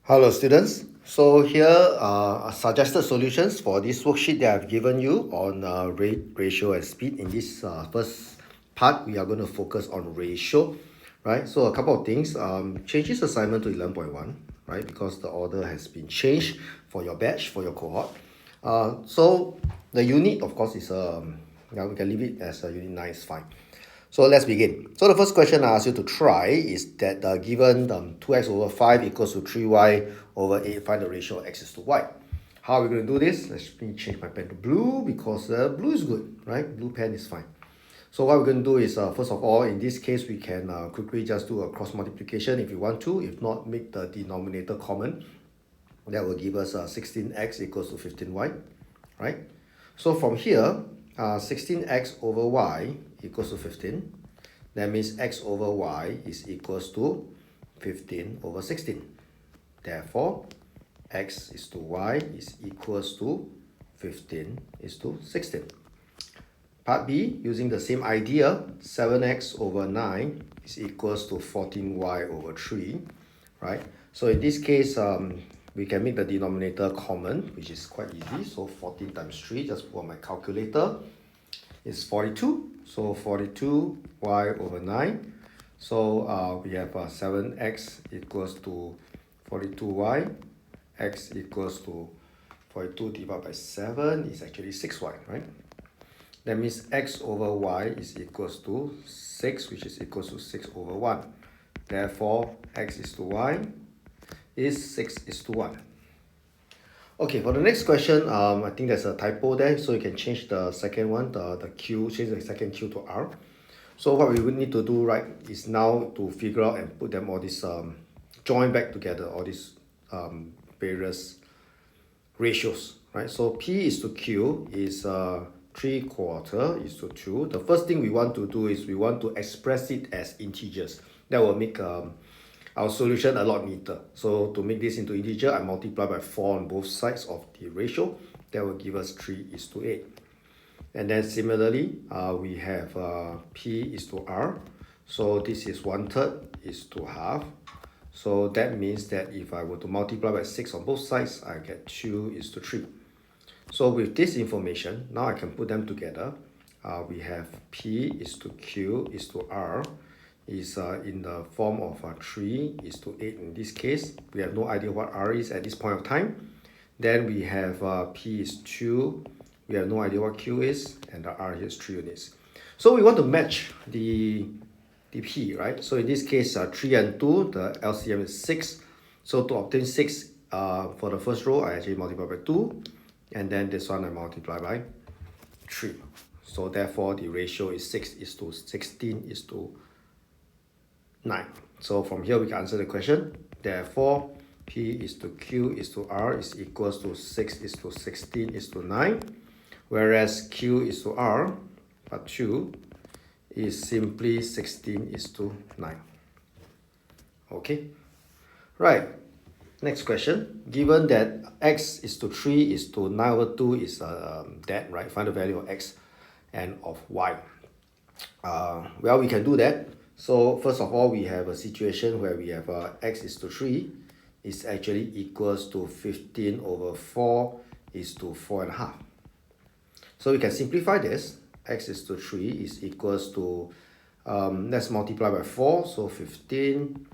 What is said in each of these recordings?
Hello students, so here are suggested solutions for this worksheet that I've given you on rate, ratio and speed. In this first part, we are going to focus on ratio, right? So a couple of things, change this assignment to 11.1, right? Because the order has been changed for your batch, for your cohort. So the unit of course is, we can leave it as a unit 9 is fine. So let's begin. So the first question I ask you to try is that given 2x over 5 equals to 3y over 8, find the ratio of x is to y. How are we going to do this? Let me change my pen to blue because blue is good, right? Blue pen is fine. So what we're going to do is, first of all, in this case, we can quickly just do a cross multiplication if you want to. If not, make the denominator common. That will give us 16x equals to 15y, right? So from here, 16x over y equals to 15. That means x over y is equals to 15 over 16. Therefore, x is to y is equals to 15 is to 16. Part B, using the same idea, 7x over 9 is equals to 14y over 3, right? So in this case, we can make the denominator common, which is quite easy. So 14 times 3, just put on my calculator, is 42. So 42y over 9. So we have 7x equals to 42y. X equals to 42 divided by 7 is actually 6y, right? That means x over y is equals to 6, which is equals to 6 over 1. Therefore, x is to y is 6 is to 1. Okay, for the next question, I think there's a typo there, so you can change the second one, the Q, change the second Q to R. So what we would need to do, right, is now to figure out and put them all these, join back together, all these various ratios, right? So P is to Q is 3/4 is to 2. The first thing we want to do is we want to express it as integers. That will make our solution a lot neater. So to make this into integer, I multiply by 4 on both sides of the ratio. That will give us 3 is to 8. And then similarly, we have P is to R. So this is 1/3 is to half. So that means that if I were to multiply by 6 on both sides, I get 2 is to 3. So with this information, now I can put them together. We have P is to Q is to R is in the form of 3 is to 8 in this case. We have no idea what R is at this point of time. Then we have P is 2. We have no idea what Q is, and the R here is 3 units. So we want to match the P, right? So in this case, 3 and 2, the LCM is 6. So to obtain 6 for the first row, I actually multiply by 2. And then this one I multiply by 3. So therefore, the ratio is 6 is to 16 is to 9. So from here, we can answer the question. Therefore, P is to Q is to R is equals to 6 is to 16 is to 9. Whereas Q is to R, part 2, is simply 16 is to 9. Okay, right. Next question. Given that x is to 3 is to 9 over 2 is that, right? Find the value of x and of y. Well, we can do that. So first of all, we have a situation where we have x is to 3 is actually equals to 15 over 4 is to 4.5. So we can simplify this. X is to 3 is equals to, let's multiply by 4. So 15,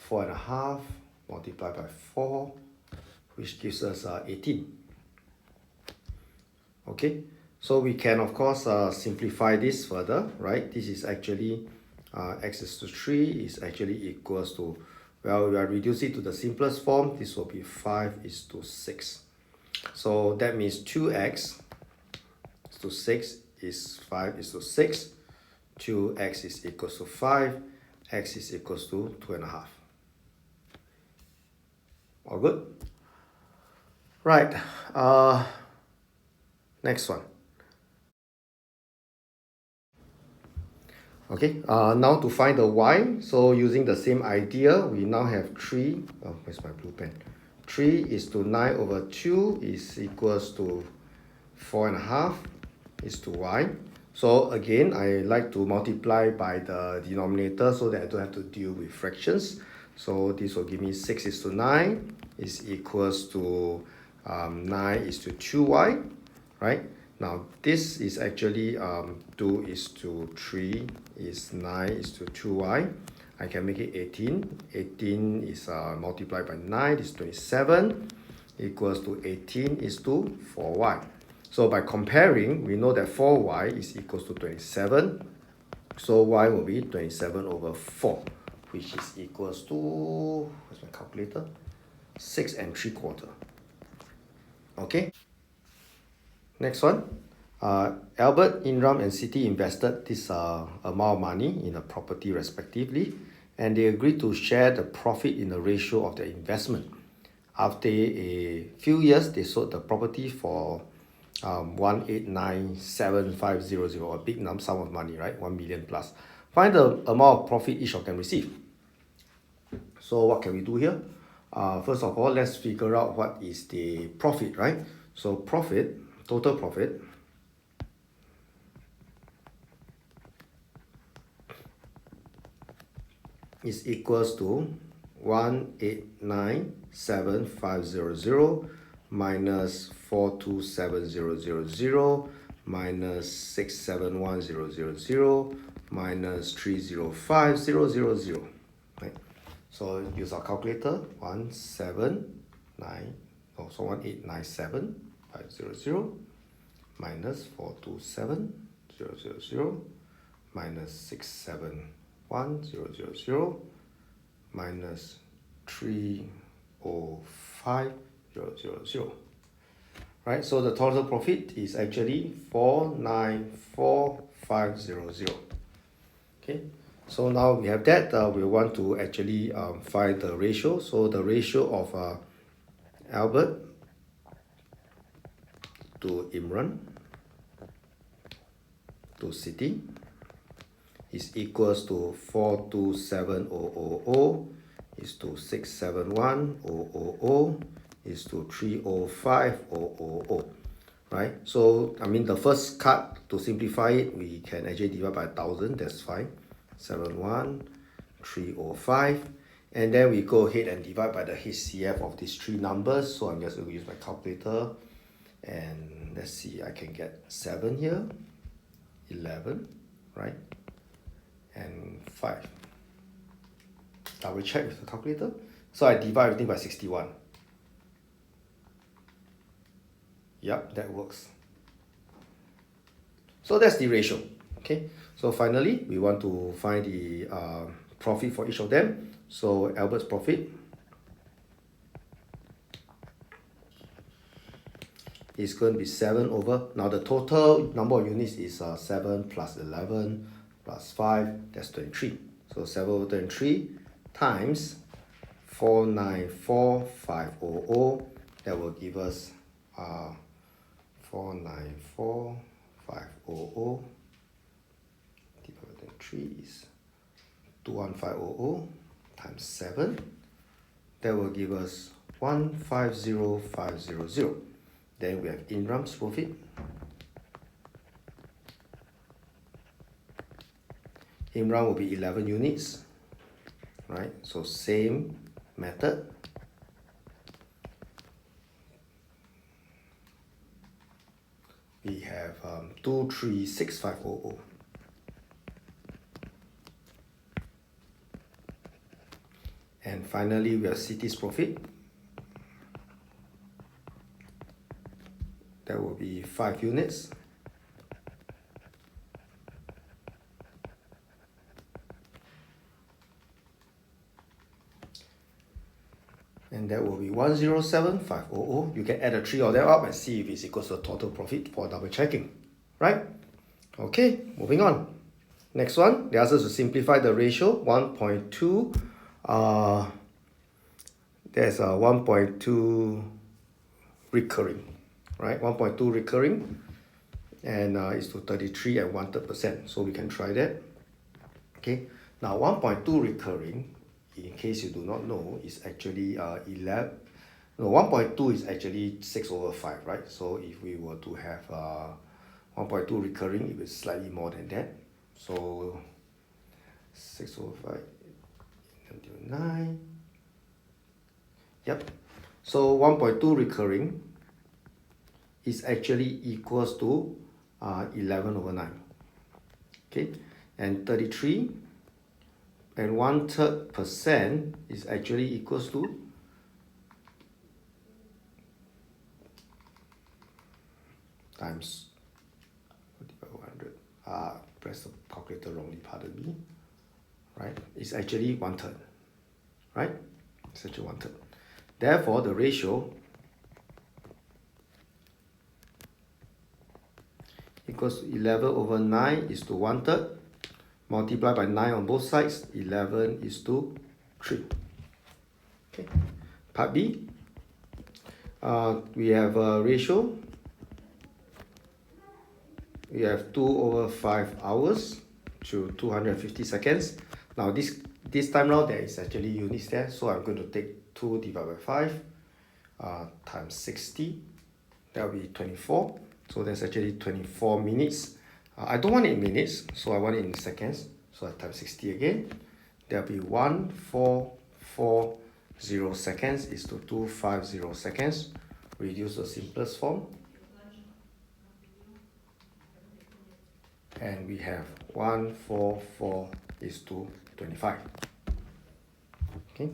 4.5, multiply by 4, which gives us 18. Okay, so we can of course simplify this further, right? This is actually x is to 3 is actually equals to, well, we are reduce it to the simplest form. This will be 5 is to 6. So that means 2x is to 6 is 5 is to 6. 2x is equals to 5. X is equals to 2.5. All good? Right. Next one. Okay, now to find the y. So using the same idea, we now have 3. Oh, where's my blue pen? 3 is to 9 over 2 is equals to 4.5 is to y. So again, I like to multiply by the denominator so that I don't have to deal with fractions. So this will give me 6 is to 9 is equals to 9 is to 2y, right? Now this is actually 2 is to 3 is 9 is to 2y. I can make it 18. 18 is multiplied by 9 is 27 equals to 18 is to 4y. So by comparing, we know that 4y is equals to 27. So y will be 27 over 4, which is equals to, where's my calculator? 6 3/4. Okay. Next one. Albert, Inram, and Siti invested this amount of money in a property respectively, and they agreed to share the profit in the ratio of their investment. After a few years, they sold the property for 1897500, a big sum of money, right? 1 million plus. Find the amount of profit each of them receive. So what can we do here? First of all, let's figure out what is the profit, right? So profit, total profit, is equals to 1897500 minus 427000 minus 671000 minus 305000, right? So use our calculator. 1897500 minus 427000 minus 671000 minus 305000. Right, so the total profit is actually 494500. Okay, so now we have that. We want to actually find the ratio. So the ratio of Albert to Imran to Siti is equals to 427000 is to 671000 is to 305000, right? So I mean the first cut, to simplify it, we can actually divide by 1000. That's fine. 71305, and then we go ahead and divide by the HCF of these three numbers. So I'm just going to use my calculator, and let's see, I can get 7 here, 11, right, and 5. Double check with the calculator. So I divide everything by 61. Yep, that works. So that's the ratio. Okay, so finally we want to find the profit for each of them. So Albert's profit is going to be 7 over, now the total number of units is 7 plus 11 plus 5, that's 23. So 7 over 23 times 494500, that will give us 494500 divided by 3 is 21500 times 7, that will give us 150500. Then we have Imran's profit. Imran will be 11 units, right? So same method. We have 236,500. And finally, we have Siti's profit. That will be 5 units. And that will be 107500. You can add the 3 of them up and see if it's equals to total profit for double checking, right? Okay, moving on. Next one, they ask us to simplify the ratio. 1.2. There's a 1.2 recurring, right? 1.2 recurring, and it's to 33 and 1/3%. So we can try that. Okay, now 1.2 recurring, in case you do not know, is actually 11. No, 1.2 is actually 6 over 5, right? So if we were to have 1.2 recurring, it was slightly more than that. So 6 over 5 until 9. Yep. So 1.2 recurring is actually equals to 11 over 9. Okay, and 33 and 1/3% is actually equals to times 100. Press the calculator wrongly, pardon me. Right, it's actually 1/3. Right, it's actually 1/3. Therefore, the ratio equals 11 over 9 is to 1/3. Multiply by 9 on both sides, 11 is to 3. Okay. Part B, we have a ratio. We have 2 over 5 hours to 250 seconds. Now this time round there is actually units there, so I'm going to take 2 divided by 5 times 60. That will be 24. So that's actually 24 minutes. I don't want it in minutes, so I want it in seconds. So I times 60 again. There will be 1440 seconds is to 250 seconds. Reduce the simplest form. And we have 144 is to 25. Okay,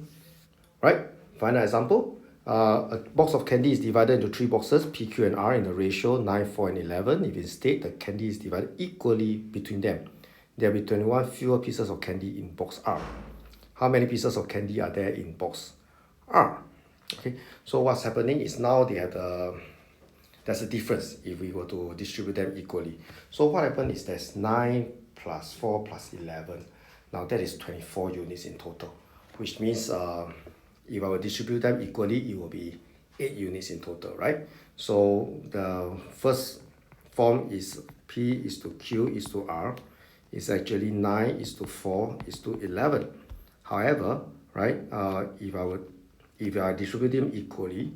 right, final example. A box of candy is divided into 3 boxes, P, Q, and R in the ratio 9, 4, and 11. If instead the candy is divided equally between them, there will be 21 fewer pieces of candy in box R. How many pieces of candy are there in box R? Okay, so what's happening is now they have there's a difference if we were to distribute them equally. So what happened is there's 9 plus 4 plus 11. Now that is 24 units in total, which means if I will distribute them equally, it will be 8 units in total, right? So the first form is P is to Q is to R. It's actually 9 is to 4 is to 11. However, right, if I distribute them equally,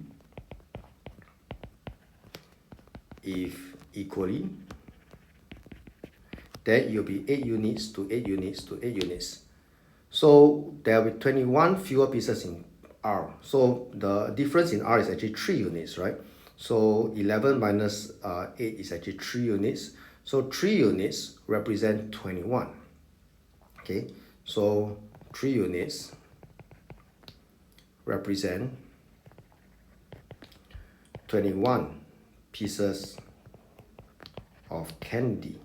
then it will be 8 units to 8 units to 8 units. So there will be 21 fewer pieces in R. So the difference in R is actually 3 units, right? So 11 minus 8 is actually 3 units. So 3 units represent 21. Okay, so 3 units represent 21 pieces of candy,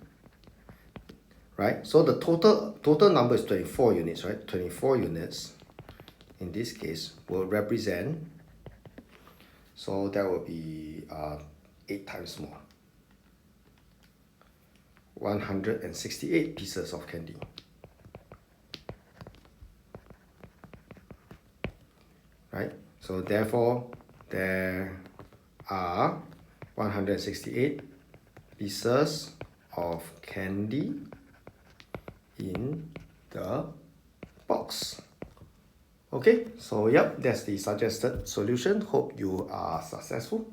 right? So the total number is 24 units, right? 24 units in this case will represent, so that will be 8 times more, 168 pieces of candy. Right? So therefore there are 168 pieces of candy in the box. Okay, so yep, that's the suggested solution. Hope you are successful.